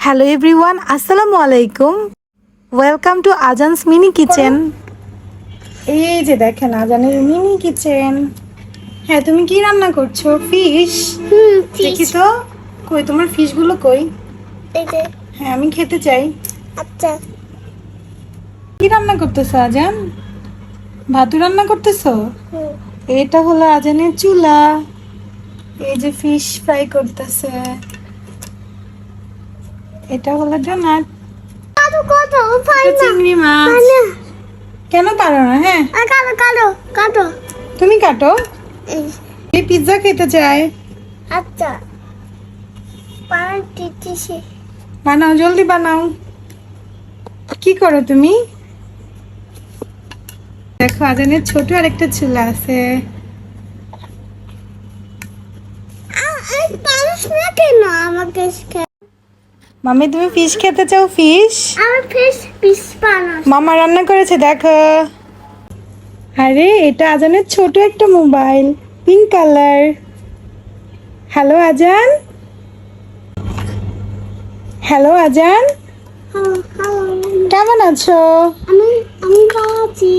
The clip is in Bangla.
হ্যালো এভরিওয়ান, আসসালামু আলাইকুম। Welcome to Azan's mini kitchen. এই যে দেখেন আজানের মিনি কিচেন। হ্যাঁ, তুমি কি রান্না করছো? ফিশ? দেখি তো, কই তোমার ফিশগুলো কই? এই যে। হ্যাঁ, আমি খেতে চাই। আচ্ছা। কি রান্না করতেছো আজান? ভাতু রান্না করতেছো? হুম। এটা হলো আজানের চুলা। এই যে ফিশ ফ্রাই করতেছে। এটা হলো ডোনাট। কাটো কাটো ফাই এটা না। চিংড়ি মাছ। না কেন পারো না? হ্যাঁ, কাটো কাটো কাটো। তুমি কাটো। এই, এই পিৎজা খেতে চায়। আচ্ছা। পান দিতেছি। বানাও, জলদি বানাও। কি করো তুমি? দেখো আজানের ছোট আরেকটা চুলা আছে। এই পারস না কেন আমাকে মামি, তুমি ফিশ খেতে চাও? ফিশ আমার ফিশ পিস পারস। মামা রান্না করেছে, দেখো। আরে এটা আজানের ছোট একটা মোবাইল, পিঙ্ক কালার। হ্যালো আজান। হ্যালো আজান, হ্যালো হ্যালো। কেমন আছো? আমি ভালো আছি।